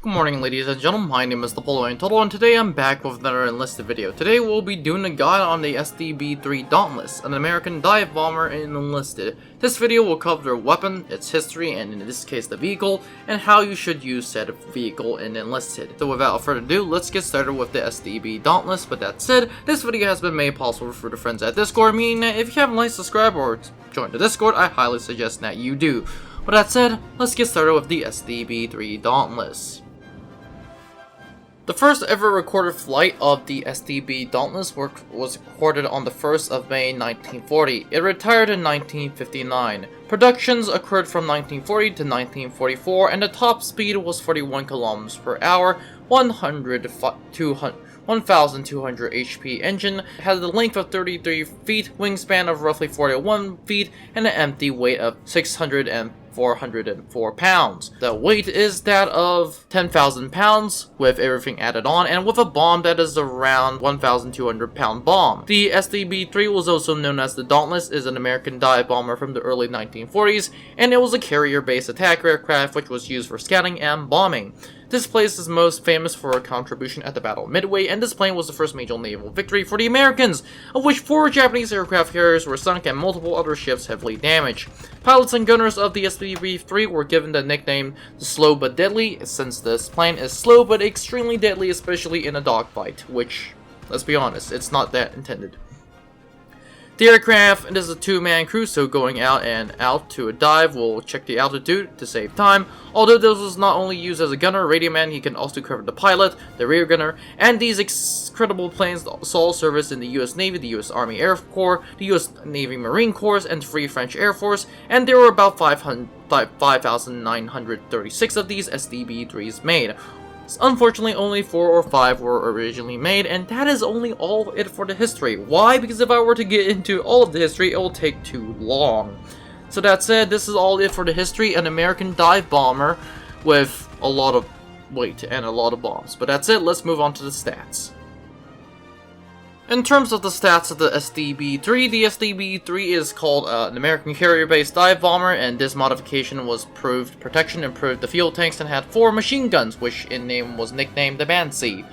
Good morning, ladies and gentlemen, my name is Napoleon and today I'm back with another Enlisted video. Today we'll be doing a guide on the SBD Dauntless, an American dive bomber in Enlisted. This video will cover their weapon, its history, and in this case the vehicle, and how you should use said vehicle in Enlisted. So without further ado, let's get started with the SBD Dauntless. But that said, this video has been made possible through the friends at Discord, meaning that if you haven't liked, subscribe, or joined the Discord, I highly suggest that you do. With that said, let's get started with the SBD Dauntless. The first ever recorded flight of the SBD Dauntless was recorded on the 1st of May 1940. It retired in 1959. Productions occurred from 1940 to 1944, and the top speed was 41 kilometers per hour, 1,200 HP engine, had a length of 33 feet, wingspan of roughly 41 feet, and an empty weight of 404 pounds. The weight is that of 10,000 pounds with everything added on, and with a bomb that is around 1,200 pound bomb. The SBD was also known as the Dauntless, is an American dive bomber from the early 1940s, and it was a carrier-based attack aircraft which was used for scouting and bombing. This plane is most famous for a contribution at the Battle of Midway, and this plane was the first major naval victory for the Americans, of which 4 Japanese aircraft carriers were sunk and multiple other ships heavily damaged. Pilots and gunners of the SBD were given the nickname the Slow but Deadly, since this plane is slow but extremely deadly, especially in a dogfight, which, let's be honest, it's not that intended. The aircraft is a 2-man crew, so going out and out to a dive will check the altitude to save time. Although this was not only used as a gunner, radio man, he can also cover the pilot, the rear gunner, and these incredible planes saw service in the US Navy, the US Army Air Corps, the US Navy Marine Corps, and the Free French Air Force, and there were about 5,936 of these SBD made. Unfortunately, only 4 or 5 were originally made, and that is only all it for the history. Why? Because if I were to get into all of the history, it will take too long. So that said, this is all it for the history, an American dive bomber with a lot of weight and a lot of bombs. But that's it, let's move on to the stats. In terms of the stats of the SBD, the SBD is called an American carrier-based dive bomber, and this modification was proved protection, improved the fuel tanks, and had 4 machine guns, which in name was nicknamed the Banshee.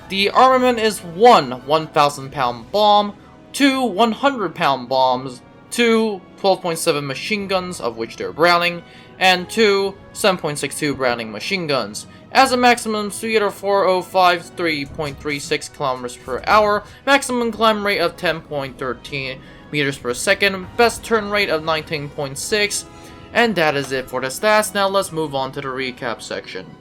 The armament is 1 1,000-pound bomb, 2 100-pound bombs, 2 12.7 machine guns, of which they're Browning, and 2 7.62 Browning machine guns. As a maximum speed of 4,053.36 kilometers per hour, maximum climb rate of 10.13 meters per second, best turn rate of 19.6, and that is it for the stats. Now let's move on to the recap section.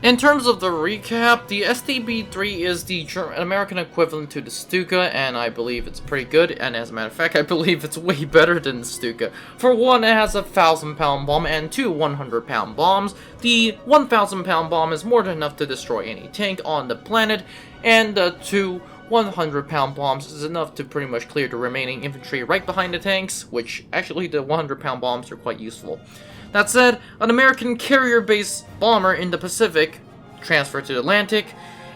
In terms of the recap, the SBD is the American equivalent to the Stuka, and I believe it's pretty good, and as a matter of fact, I believe it's way better than the Stuka. For one, it has a 1,000-pound bomb and 2 100-pound bombs. The 1,000-pound bomb is more than enough to destroy any tank on the planet, and the 2 100-pound bombs is enough to pretty much clear the remaining infantry right behind the tanks, which actually the 100-pound bombs are quite useful. That said, an American carrier-based bomber in the Pacific transferred to the Atlantic,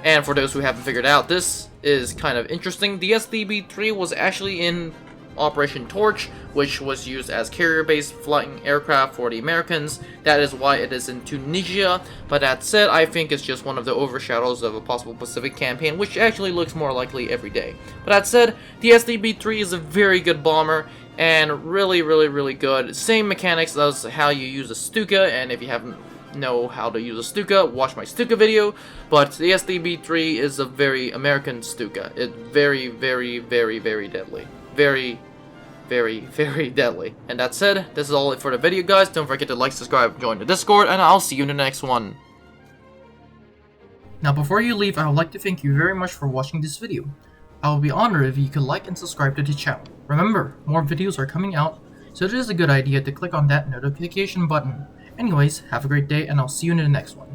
and for those who haven't figured out, this is kind of interesting. The SBD was actually in Operation Torch, which was used as carrier-based flying aircraft for the Americans. That is why it is in Tunisia, but that said, I think it's just one of the overshadows of a possible Pacific campaign, which actually looks more likely every day. But that said, the SBD is a very good bomber, and really good. Same mechanics as how you use a Stuka, and if you haven't know how to use a Stuka, watch my Stuka video. But the SBD is a very American Stuka. It's very deadly. Very deadly. And that said, this is all it for the video, guys. Don't forget to like, subscribe, join the Discord, and I'll see you in the next one. Now before you leave, I would like to thank you very much for watching this video. I would be honored if you could like and subscribe to the channel. Remember, more videos are coming out, so it is a good idea to click on that notification button. Anyways, have a great day, and I'll see you in the next one.